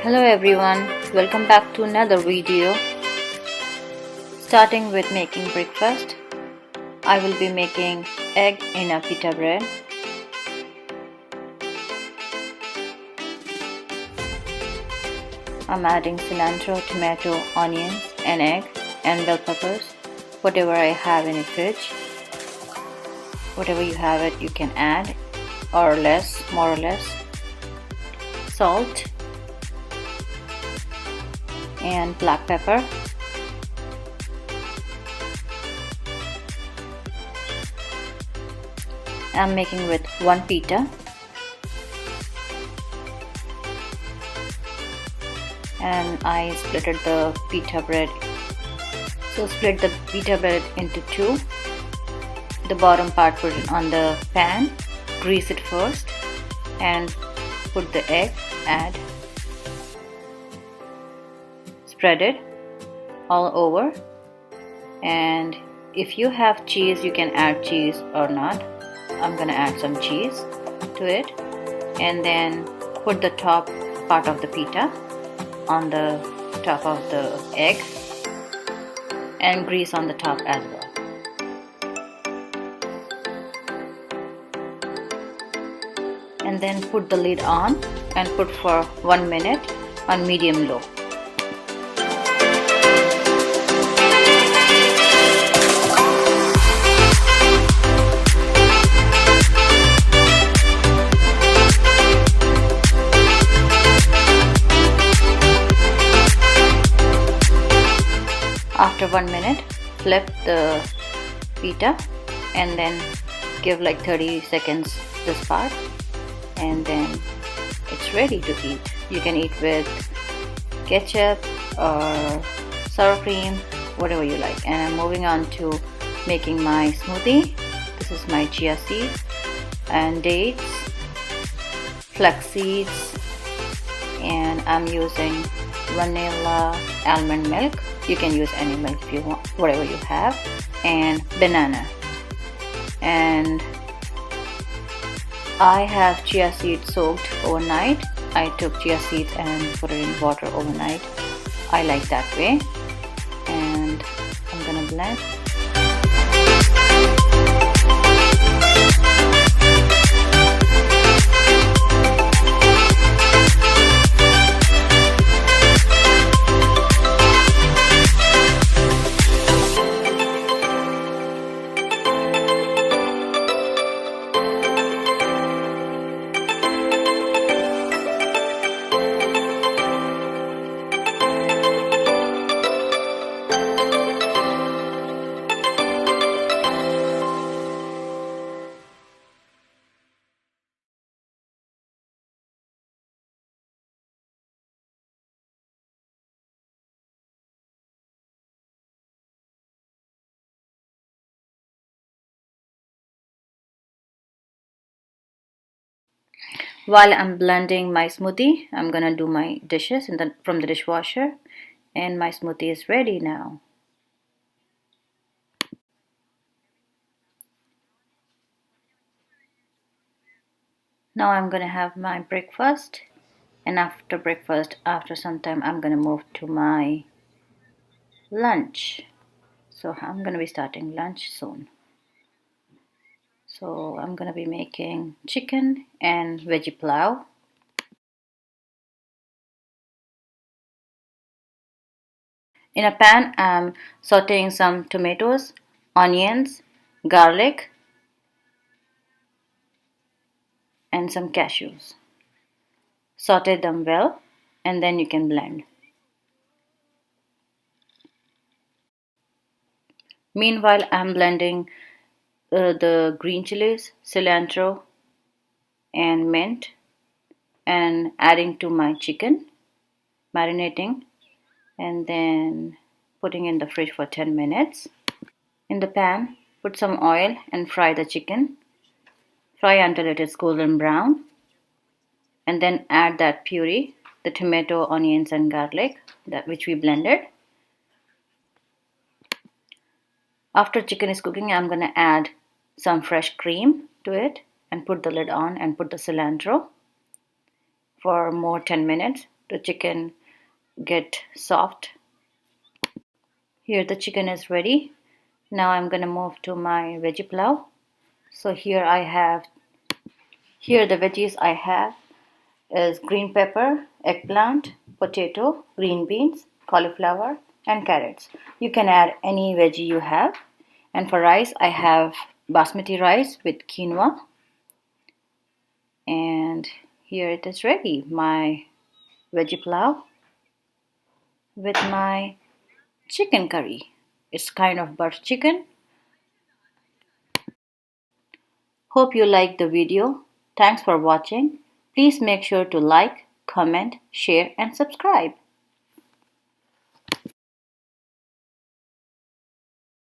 Hello everyone, welcome back to another video. Starting with making breakfast, I will be making egg in a pita bread. I'm adding cilantro, tomato, onions and egg and bell peppers, whatever I have in the fridge. Whatever you have it, you can add or less, more or less. Salt and black pepper. I'm making with one pita and I splitted the pita bread. So split the pita bread into two. The bottom part put it on the pan, grease it first and put the egg, add, spread it all over, and if you have cheese you can add cheese or not. I'm gonna add some cheese to it and then put the top part of the pita on the top of the egg and grease on the top as well. And then put the lid on and put for 1 minute on medium low. After 1 minute, flip the pita and then give like 30 seconds this part, and then it's ready to eat. You can eat with ketchup or sour cream, whatever you like. And I'm moving on to making my smoothie. This is my chia seeds and dates, flax seeds, and I'm using vanilla almond milk. You can use any milk if you want, whatever you have, and banana. And I have chia seeds soaked overnight. I took chia seeds and put it in water overnight. I like that way. And I'm gonna blend. While I'm blending my smoothie, I'm gonna do my dishes from the dishwasher, and my smoothie is ready now. Now I'm gonna have my breakfast, and after breakfast, after some time, I'm gonna move to my lunch. So I'm gonna be starting lunch soon. So I'm gonna be making chicken and veggie pulao. In a pan, I'm sauteing some tomatoes, onions, garlic, and some cashews. Saute them well, and then you can blend. Meanwhile, I'm blending the green chilies, cilantro, and mint, and adding to my chicken, marinating, and then putting in the fridge for 10 minutes. In the pan, put some oil and fry the chicken. Fry until it is golden brown, and then add that puree, the tomato, onions, and garlic which we blended. After chicken is cooking, I'm gonna add some fresh cream to it and put the lid on and put the cilantro for more 10 minutes. the chicken get soft. Here the chicken is ready. Now I'm gonna move to my veggie pulao. So here the veggies I have is green pepper, eggplant, potato, green beans, cauliflower, and carrots. You can add any veggie you have. And for rice, I have basmati rice with quinoa. And here it is ready, my veggie pulao with my chicken curry. It's kind of butter chicken. Hope you liked the video. Thanks for watching. Please make sure to like, comment, share, and subscribe.